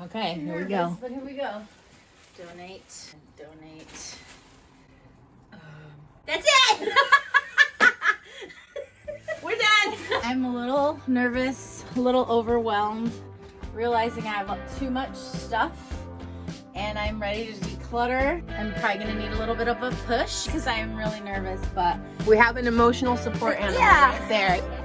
Okay, here we go. But here we go. Donate. That's it! We're done! I'm a little nervous, a little overwhelmed, realizing I have too much stuff, and I'm ready to declutter. I'm probably gonna need a little bit of a push because I'm really nervous, but We have an emotional support animal right there.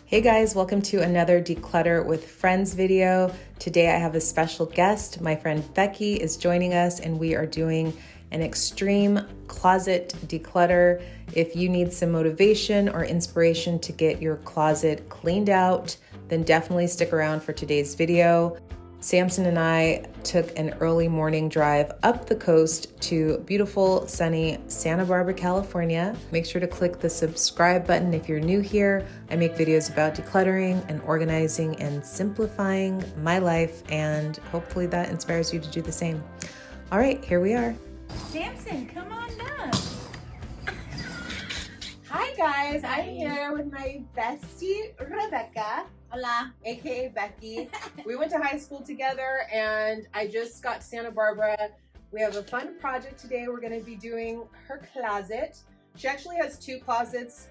Hey guys, welcome to another Declutter with Friends video. Today I have a special guest. My friend Becky is joining us and we are doing an extreme closet declutter. If you need some motivation or inspiration to get your closet cleaned out, then definitely stick around for today's video. Samson and I took an early morning drive up the coast to beautiful, sunny Santa Barbara, California. Make sure to click the subscribe button if you're new here. I make videos about decluttering and organizing and simplifying my life, and hopefully that inspires you to do the same. All right, here we are. Samson, come on down. Hi guys, I'm here with my bestie Rebecca, Hola. aka Becky. We went to high school together and I just got to Santa Barbara. We have a fun project today. We're going to be doing her closet. She actually has two closets,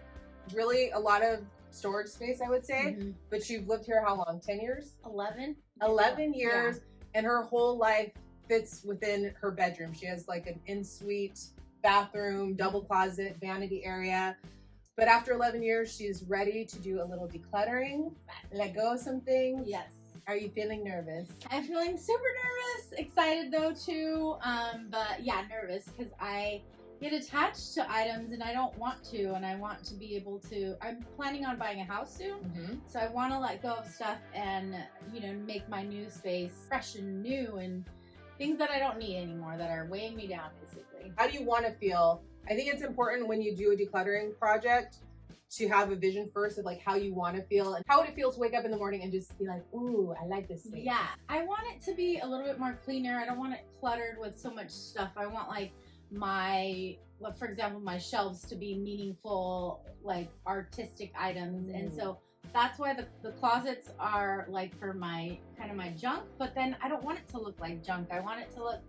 really a lot of storage space, I would say. But she's lived here how long? 10 years? 11 years, and her whole life fits within her bedroom. She has like an in-suite bathroom, double closet, vanity area. But after 11 years, she's ready to do a little decluttering, let go of some things. Yes. Are you feeling nervous? I'm feeling super nervous, excited though too, but yeah, nervous because I get attached to items and I don't want to, and I want to be able to. I'm planning on buying a house soon, so I want to let go of stuff and, you know, make my new space fresh and new and things that I don't need anymore that are weighing me down basically. How do you want to feel? I think it's important when you do a decluttering project to have a vision first of like how you want to feel, and how would it feel to wake up in the morning and just be like, ooh, I like this space. Yeah, I want it to be a little bit more cleaner. I don't want it cluttered with so much stuff. I want like for example, my shelves to be meaningful, like artistic items. And so that's why the closets are like for my kind of my junk, but then I don't want it to look like junk. I want it to look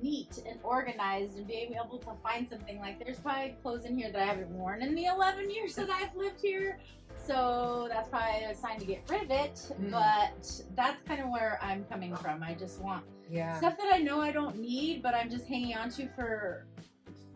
neat and organized and being able to find something. Like there's probably clothes in here that I haven't worn in the 11 years that I've lived here, so that's probably a sign to get rid of it. But that's kind of where I'm coming from. I just want stuff that I know I don't need, but I'm just hanging on to for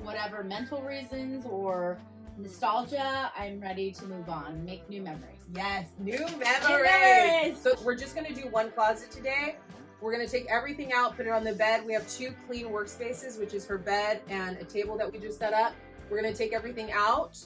whatever mental reasons or nostalgia. I'm ready to move on, make new memories. Yes, new memories. So we're just gonna do one closet today. We're gonna take everything out, put it on the bed. We have two clean workspaces, which is her bed and a table that we just set up. We're gonna take everything out,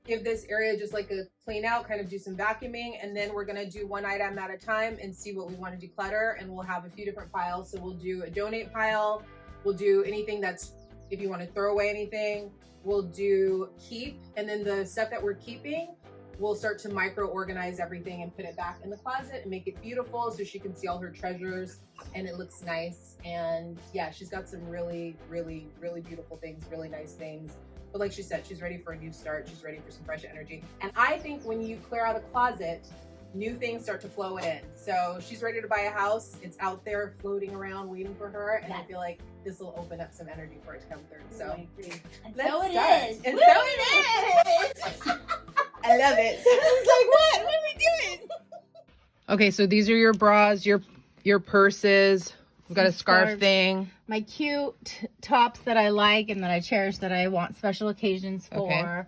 give this area just like a clean out, kind of do some vacuuming, and then we're gonna do one item at a time and see what we want to declutter. And we'll have a few different piles. So we'll do a donate pile. We'll do anything that's, if you want to throw away anything, we'll do keep. And then the stuff that we're keeping, we'll start to micro organize everything and put it back in the closet and make it beautiful so she can see all her treasures and it looks nice. And yeah, she's got some really, really, really beautiful things, really nice things. But like she said, she's ready for a new start. She's ready for some fresh energy. And I think when you clear out a closet, new things start to flow in. So she's ready to buy a house. It's out there floating around waiting for her. And I feel like this will open up some energy for it to come through. So I agree. And let's so it start. is. And so it is. I love it. It's like, what? What are we doing? Okay, so these are your bras, your purses. We've got a scarf thing. My cute tops that I like and that I cherish, that I want special occasions for. Okay.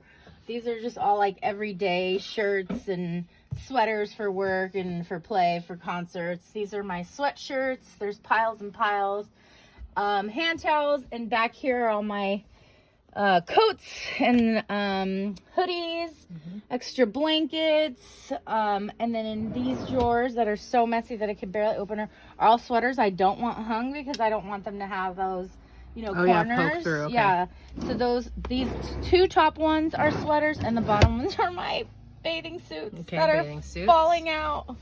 These are just all like everyday shirts and sweaters for work and for play, for concerts. These are my sweatshirts. There's piles and piles. Hand towels, and back here are all my coats and hoodies, extra blankets, and then in these drawers that are so messy that I can barely open are all sweaters I don't want hung because I don't want them to have those, you know, corners. Poke through, okay. Yeah, so these two top ones are sweaters and the bottom ones are my bathing suits that are falling out,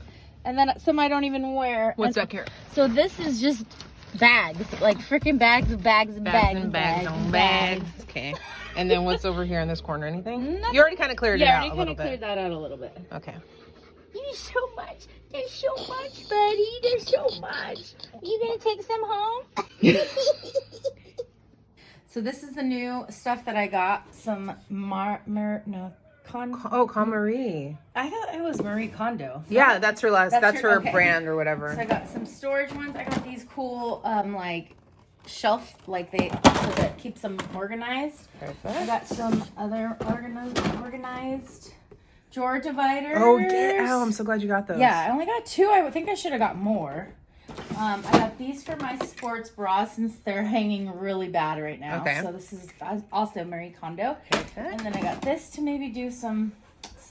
and then some I don't even wear. What's back here? So this is just bags, like freaking bags of bags and bags and bags. Okay. And then what's over here in this corner? Anything? You already kind of cleared it out a little bit. Yeah, I already kind of cleared that out a little bit. Okay. You so much. There's so much, buddy. There's so much. You gonna take some home? So this is the new stuff that I got. Some KonMari. I thought it was Marie Kondo. Yeah, that's her that's her okay. brand or whatever. So I got some storage ones. I got these cool like shelf, like so that keeps them organized. Perfect. I got some other organized drawer dividers. Oh, I'm so glad you got those. Yeah, I only got 2. I would think I should have got more. I got these for my sports bras since they're hanging really bad right now. Okay. So this is also Marie Kondo. Okay. And then I got this to maybe do some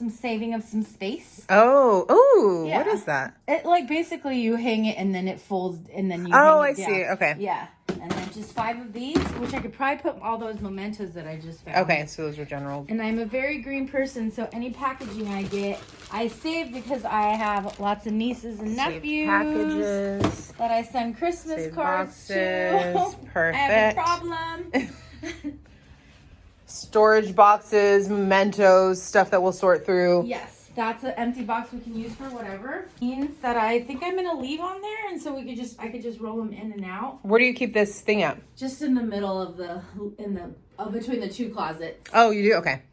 saving of some space. Oh, Yeah. What is that? It like basically you hang it and then it folds and then you Oh, hang I it see. down. Okay. Yeah. And then just 5 of these, which I could probably put all those mementos that I just found. Okay, so those are general. And I'm a very green person, so any packaging I get, I save because I have lots of nieces and nephews Packages. that I send Christmas Save cards boxes. to. Perfect. I have a problem. Storage boxes, mementos, stuff that we'll sort through. Yes. That's an empty box we can use for whatever. Means that I think I'm gonna leave on there, and so I could just roll them in and out. Where do you keep this thing at? Just in the middle of between the 2 closets. Oh, you do? Okay.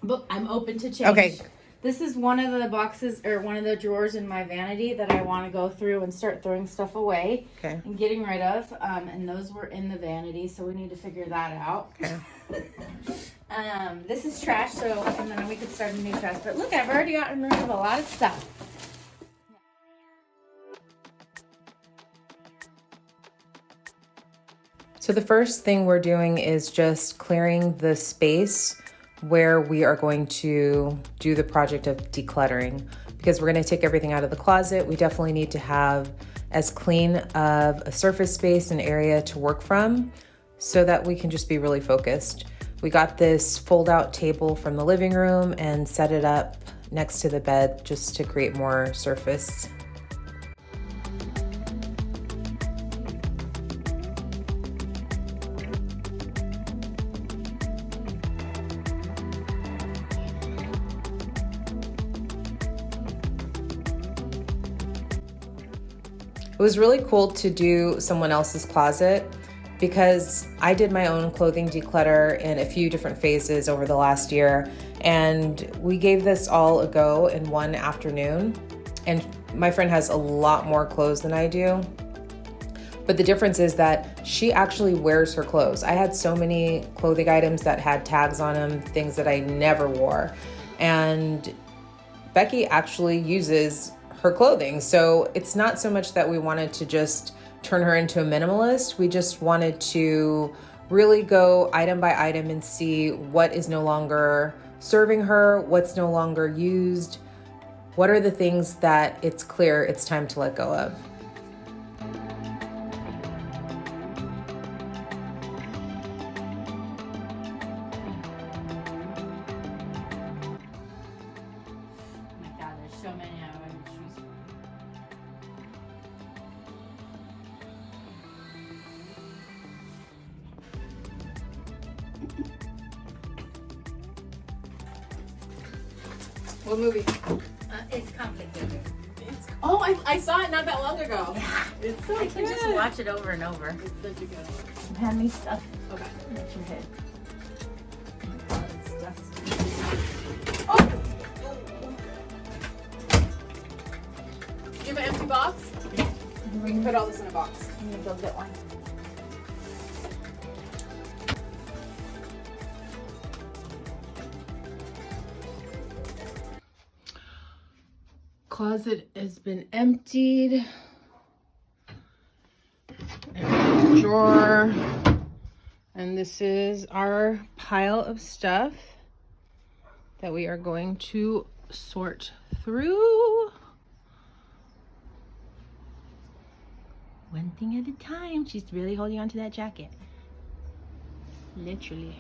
But I'm open to change. Okay. This is one of the boxes or one of the drawers in my vanity that I want to go through and start throwing stuff away. Okay. And getting rid of. And those were in the vanity, so we need to figure that out. Okay. This is trash, and then we could start a new trash. But look, I've already gotten rid of a lot of stuff. So the first thing we're doing is just clearing the space where we are going to do the project of decluttering, because we're going to take everything out of the closet. We definitely need to have as clean of a surface space and area to work from so that we can just be really focused. We got this fold out table from the living room and set it up next to the bed just to create more surface. It was really cool to do someone else's closet because I did my own clothing declutter in a few different phases over the last year, and we gave this all a go in one afternoon. And my friend has a lot more clothes than I do, but the difference is that she actually wears her clothes. I had so many clothing items that had tags on them, things that I never wore, and Becky actually uses her clothing. So it's not so much that we wanted to just turn her into a minimalist. We just wanted to really go item by item and see what is no longer serving her, what's no longer used, what are the things that it's clear it's time to let go of. So many I would choose from. What movie? It's complicated. I saw it not that long ago. Yeah. It's so I can good. just watch it over and over. It's such a good one. Hand me stuff. Okay. That's your head. Oh, it's dusty. Oh! Do you have an empty box? We can put all this in a box. I'm gonna go get one. Closet has been emptied. And drawer. And this is our pile of stuff that we are going to sort through. One thing at a time. She's really holding on to that jacket. Literally.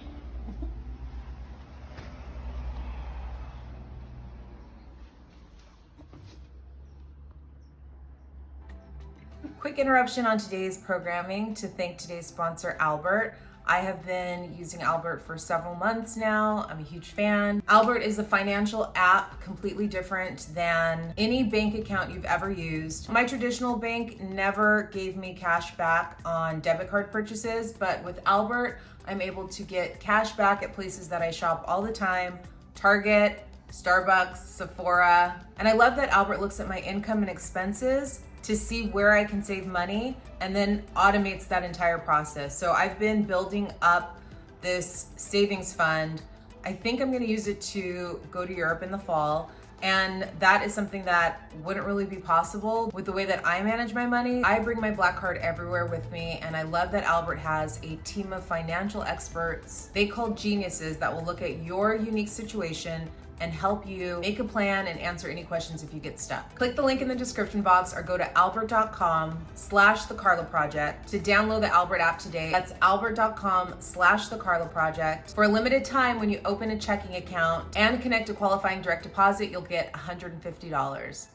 Quick interruption on today's programming to thank today's sponsor, Albert. I have been using Albert for several months now. I'm a huge fan. Albert is a financial app completely different than any bank account you've ever used. My traditional bank never gave me cash back on debit card purchases, but with Albert, I'm able to get cash back at places that I shop all the time: Target, Starbucks, Sephora. And I love that Albert looks at my income and expenses to see where I can save money and then automates that entire process. So I've been building up this savings fund. I think I'm gonna use it to go to Europe in the fall. And that is something that wouldn't really be possible with the way that I manage my money. I bring my Black Card everywhere with me, and I love that Albert has a team of financial experts they call geniuses that will look at your unique situation and help you make a plan and answer any questions if you get stuck. Click the link in the description box or go to albert.com/thecarlaproject to download the Albert app today. That's albert.com/thecarlaproject. For a limited time, when you open a checking account and connect a qualifying direct deposit, you'll get $150.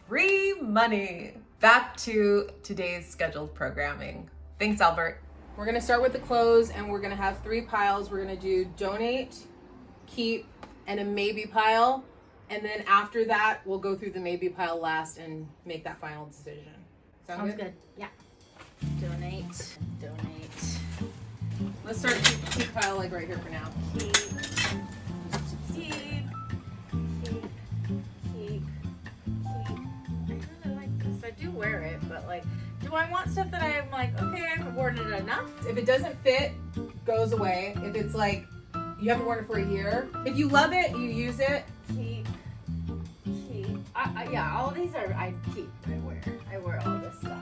Free money. Back to today's scheduled programming. Thanks, Albert. We're gonna start with the clothes, and we're gonna have 3 piles. We're gonna do donate, keep, and a maybe pile. And then after that, we'll go through the maybe pile last and make that final decision. Sounds good. Yeah. Donate. Let's start keep pile like right here for now. Keep. I really like this. I do wear it, but like, do I want stuff that I'm like, okay, I've worn it enough? If it doesn't fit, goes away. If it's like, you haven't worn it for a year, if you love it, you use it. Keep. Yeah, all these are, I keep, I wear all this stuff.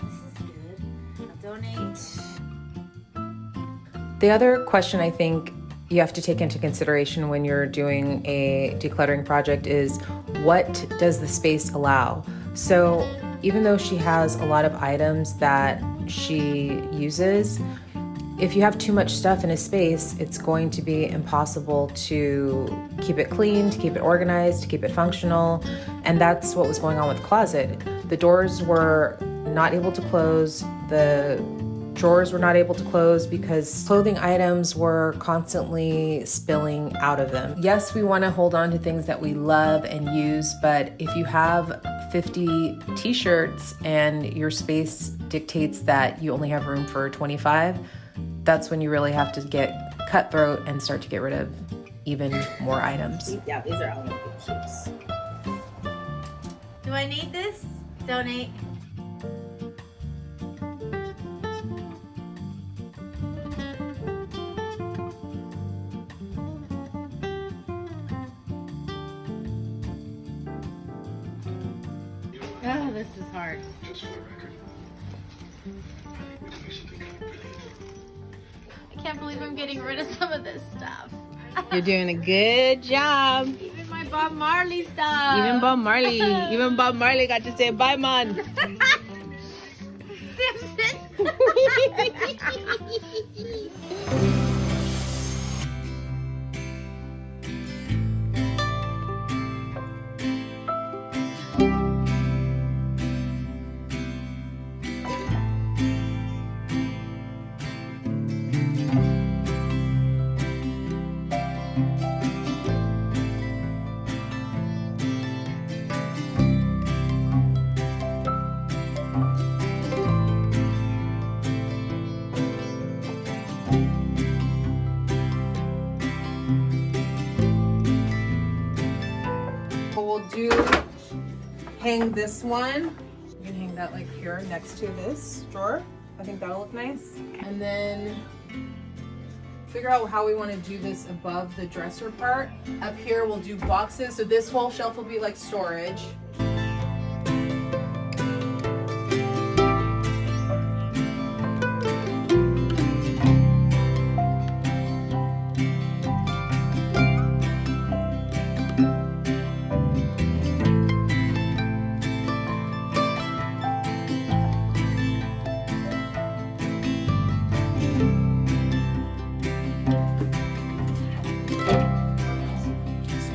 This is good. I'll donate. The other question I think you have to take into consideration when you're doing a decluttering project is, what does the space allow? So even though she has a lot of items that she uses, if you have too much stuff in a space, it's going to be impossible to keep it clean, to keep it organized, to keep it functional. And that's what was going on with the closet. The doors were not able to close. The drawers were not able to close because clothing items were constantly spilling out of them. Yes, we want to hold on to things that we love and use, but if you have 50 t-shirts and your space dictates that you only have room for 25, that's when you really have to get cutthroat and start to get rid of even more items. Yeah, these are all good keeps. Do I need this? Donate. Oh, this is hard. I can't believe I'm getting rid of some of this stuff. You're doing a good job. Even my Bob Marley stuff. Even Bob Marley got to say bye, man. Simpson. Hang this one. You can hang that like here next to this drawer. I think that'll look nice. And then figure out how we want to do this above the dresser part. Up here we'll do boxes. So this whole shelf will be like storage.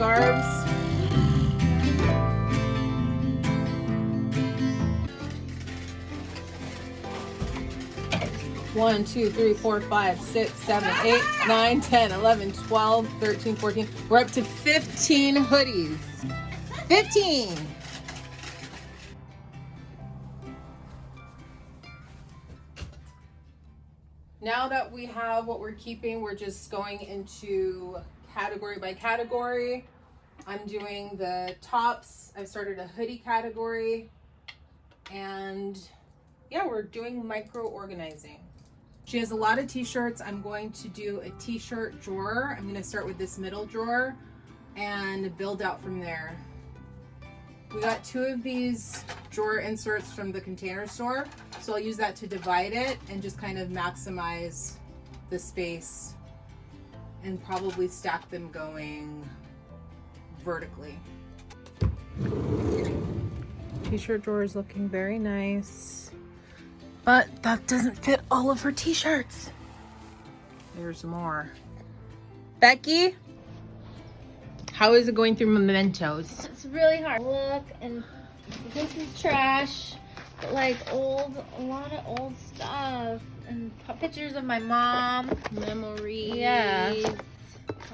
Scarves. 1, 2, 3, 4, 5, 6, 7, 8, 9, 10, 11, 12, 13, 14. We're up to 15 hoodies. 15. Now that we have what we're keeping, we're just going into category by category. I'm doing the tops. I've started a hoodie category. And yeah, we're doing micro organizing. She has a lot of t-shirts. I'm going to do a t-shirt drawer. I'm going to start with this middle drawer and build out from there. We got 2 of these drawer inserts from the Container Store, so I'll use that to divide it and just kind of maximize the space and probably stack them going vertically. T-shirt drawer is looking very nice, but that doesn't fit all of her t-shirts. There's more. Becky, how is it going through mementos? It's really hard. Look, and this is trash, but like a lot of old stuff, and pictures of my mom, Memories. yeah,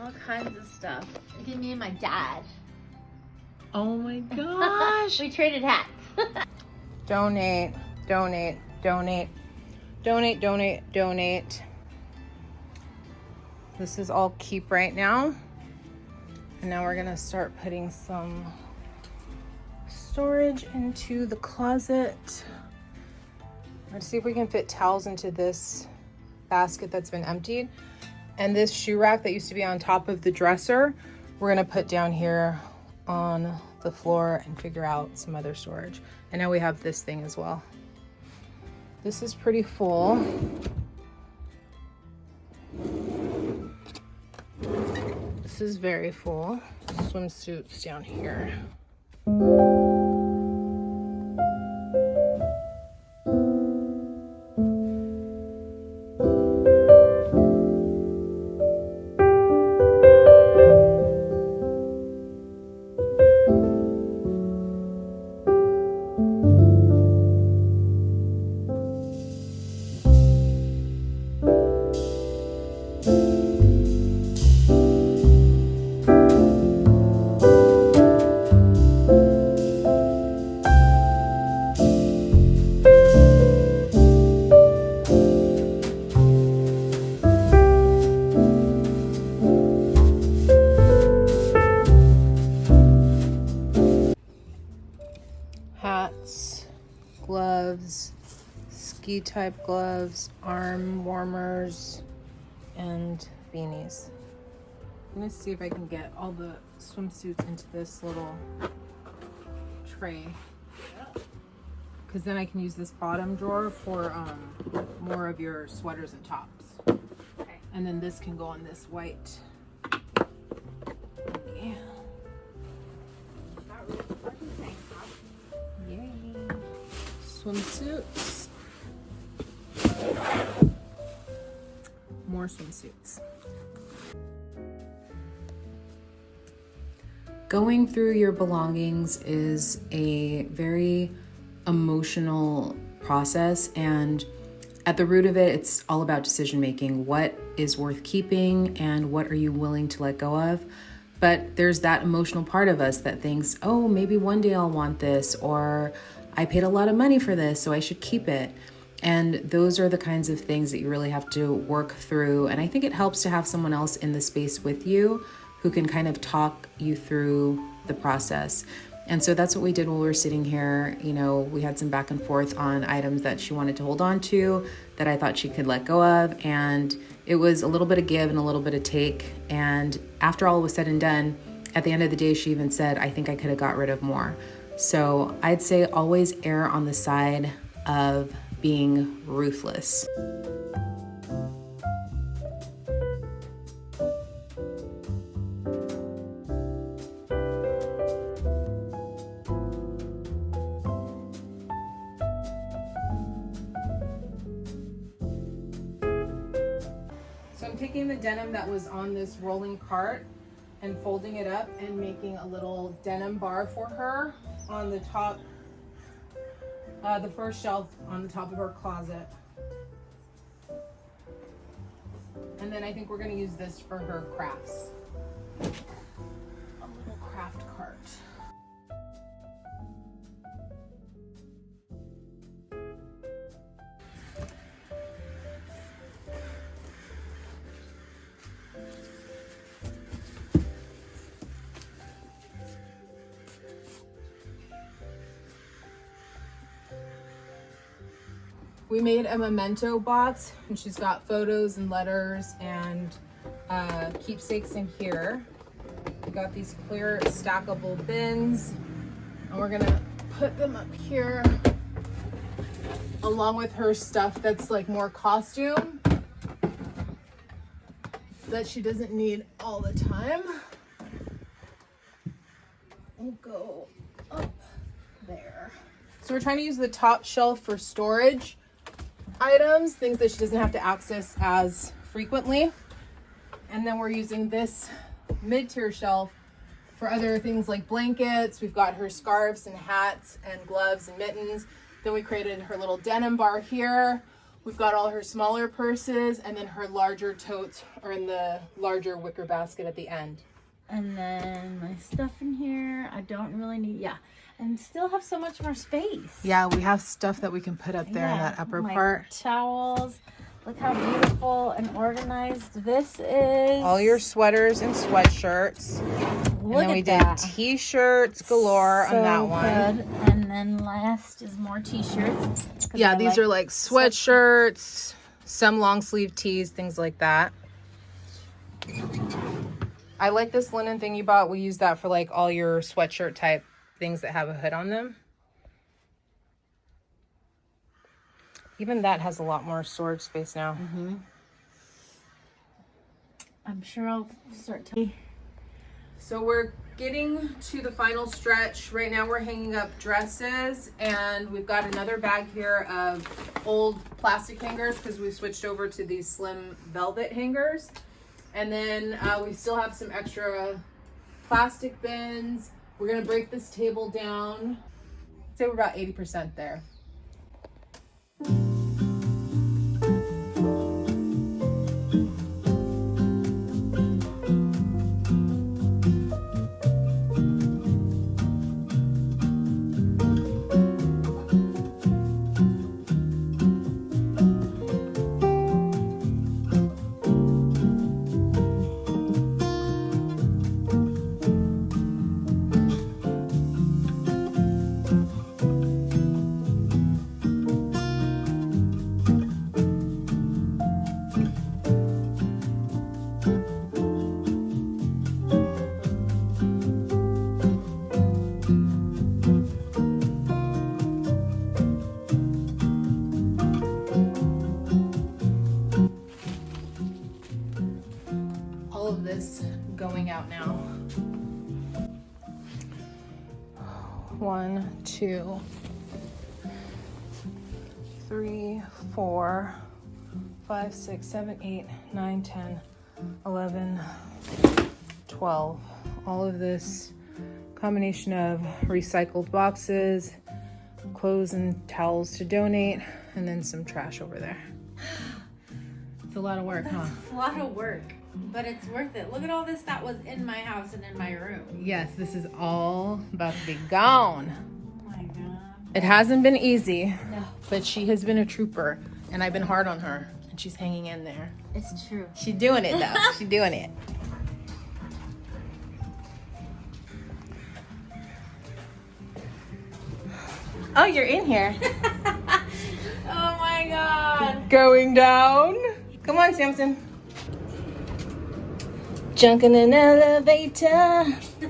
all kinds of stuff. Give me and my dad. Oh my gosh. We traded hats. Donate, donate, donate, donate, donate, donate. This is all keep right now. And now we're gonna start putting some storage into the closet. Let's see if we can fit towels into this basket that's been emptied. And this shoe rack that used to be on top of the dresser, we're gonna put down here on the floor and figure out some other storage. And now we have this thing as well. This is pretty full. This is very full. Swimsuits down here. Hats, gloves, ski type gloves, arm warmers, and beanies. I'm gonna see if I can get all the swimsuits into this little tray, because then I can use this bottom drawer for more of your sweaters and tops. Okay. And then this can go on this white. Yeah. Yay. Swimsuits. More swimsuits. Going through your belongings is a very emotional process, and at the root of it, it's all about decision making. What is worth keeping and what are you willing to let go of? But there's that emotional part of us that thinks, oh, maybe one day I'll want this, or I paid a lot of money for this, so I should keep it. And those are the kinds of things that you really have to work through. And I think it helps to have someone else in the space with you who can kind of talk you through the process. And so that's what we did while we were sitting here. You know, we had some back and forth on items that she wanted to hold on to that I thought she could let go of. And it was a little bit of give and a little bit of take. And after all was said and done, at the end of the day, she even said, I think I could have got rid of more. So I'd say always err on the side of being ruthless. So I'm taking the denim that was on this rolling cart and folding it up and making a little denim bar for her on the top, the first shelf on the top of her closet. And then I think we're gonna use this for her crafts. A little craft cart. We made a memento box, and she's got photos and letters and keepsakes in here. We got these clear stackable bins, and we're gonna put them up here along with her stuff that's like more costume that she doesn't need all the time. We'll go up there. So we're trying to use the top shelf for storage items, things that she doesn't have to access as frequently. And then we're using this mid-tier shelf for other things like blankets. We've got her scarves and hats and gloves and mittens. Then we created her little denim bar here. We've got all her smaller purses, and then her larger totes are in the larger wicker basket at the end. And then my stuff in here, I don't really need, and still have so much more space. Yeah, we have stuff that we can put up there in that upper my part. Towels. Look how beautiful and organized this is. All your sweaters and sweatshirts. Look and then we at that. did t-shirts galore on that one. Good. And then last is more t-shirts. Yeah, these are like sweatshirts, some long sleeve tees, things like that. I like this linen thing you bought. We use that for like all your sweatshirt type things that have a hood on them. Even that has a lot more storage space now. Mm-hmm. I'm sure I'll start to. So we're getting to the final stretch. Right now we're hanging up dresses, and we've got another bag here of old plastic hangers because we switched over to these slim velvet hangers. And then we still have some extra plastic bins. We're gonna break this table down. I'd say we're about 80% there. Going out now. 1, 2, 3, 4, 5, 6, 7, 8, 9, 10, 11, 12. All of this combination of recycled boxes, clothes and towels to donate, and then some trash over there. It's a lot of work, huh? It's a lot of work. But it's worth it. Look at all this that was in my house and in my room. Yes, this is all about to be gone. Oh my God. It hasn't been easy, No. but she has been a trooper, and I've been hard on her, and she's hanging in there. It's true. She's doing it, though. She's doing it. Oh, you're in here. Oh my God. Going down. Come on, Samson. Junk in an elevator.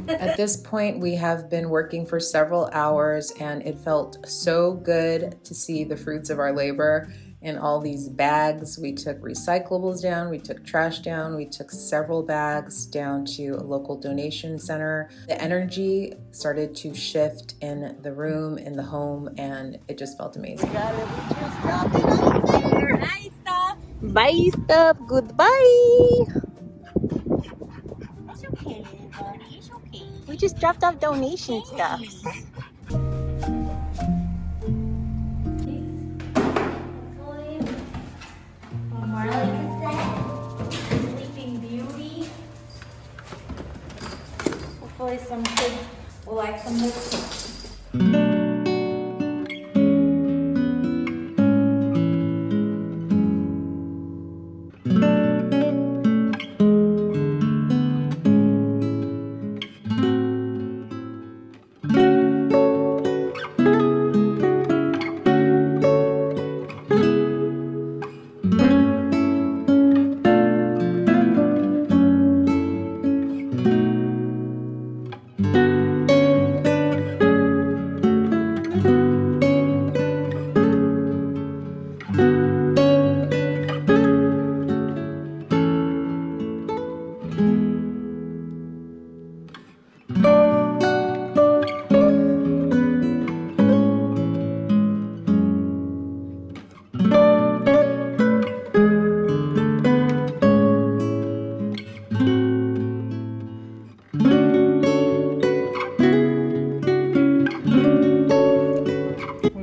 At this point, we have been working for several hours, and it felt so good to see the fruits of our labor in all these bags. We took recyclables down, we took trash down, we took several bags down to a local donation center. The energy started to shift in the room, in the home, and it just felt amazing. Bye, stuff. Bye, stuff. Goodbye. It's okay, buddy. It's okay. We just dropped off donation stuff. More like a set. hopefully some kids will like some of this.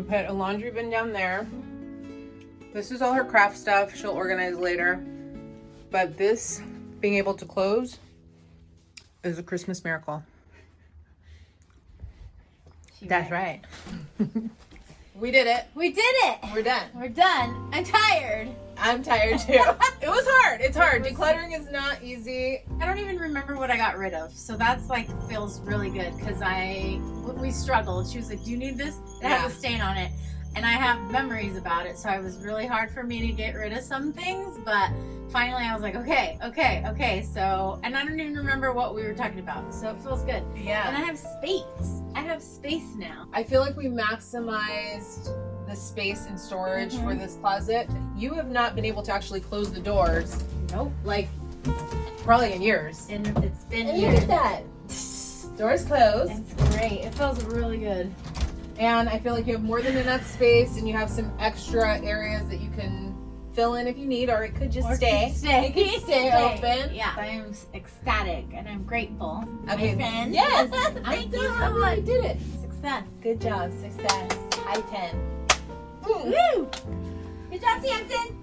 Put a laundry bin down there. This is all her craft stuff. She'll organize later. But this being able to close is a Christmas miracle. That's right. We did it. We did it. We're done. We're done. I'm tired. I'm tired too. It was hard. It's hard. Decluttering is not easy. I don't even remember what I got rid of. So that's like feels really good because we struggled. She was like, do you need this? It has a stain on it. And I have memories about it. So it was really hard for me to get rid of some things. But finally I was like, okay. So, and I don't even remember what we were talking about. So it feels good. Yeah. And I have space. I have space now. I feel like we maximized the space and storage for this closet. You have not been able to actually close the doors. Nope. Like, probably in years. And it's been And years. look at that. Doors closed. It's great. It feels really good. And I feel like you have more than enough space and you have some extra areas that you can fill in if you need, or it could just stay. It could stay open. Yeah. I am ecstatic and I'm grateful. Okay. My friend. Yes. Thank you I so much. You did it. Success. Good job. Success. High 10. Woo! Good job, Samson.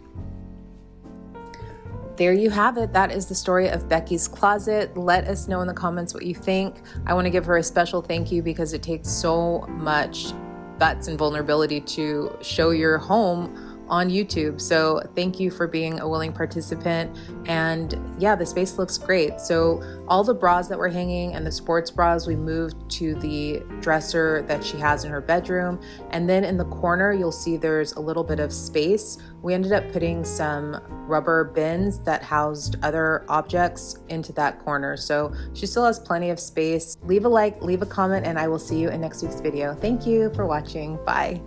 There you have it. That is the story of Becky's closet. Let us know in the comments what you think. I want to give her a special thank you because it takes so much guts and vulnerability to show your home on YouTube. So thank you for being a willing participant. And yeah, the space looks great. So all the bras that were hanging and the sports bras, we moved to the dresser that she has in her bedroom. And then in the corner, you'll see there's a little bit of space. We ended up putting some rubber bins that housed other objects into that corner. So she still has plenty of space. Leave a like, leave a comment, and I will see you in next week's video. Thank you for watching. Bye.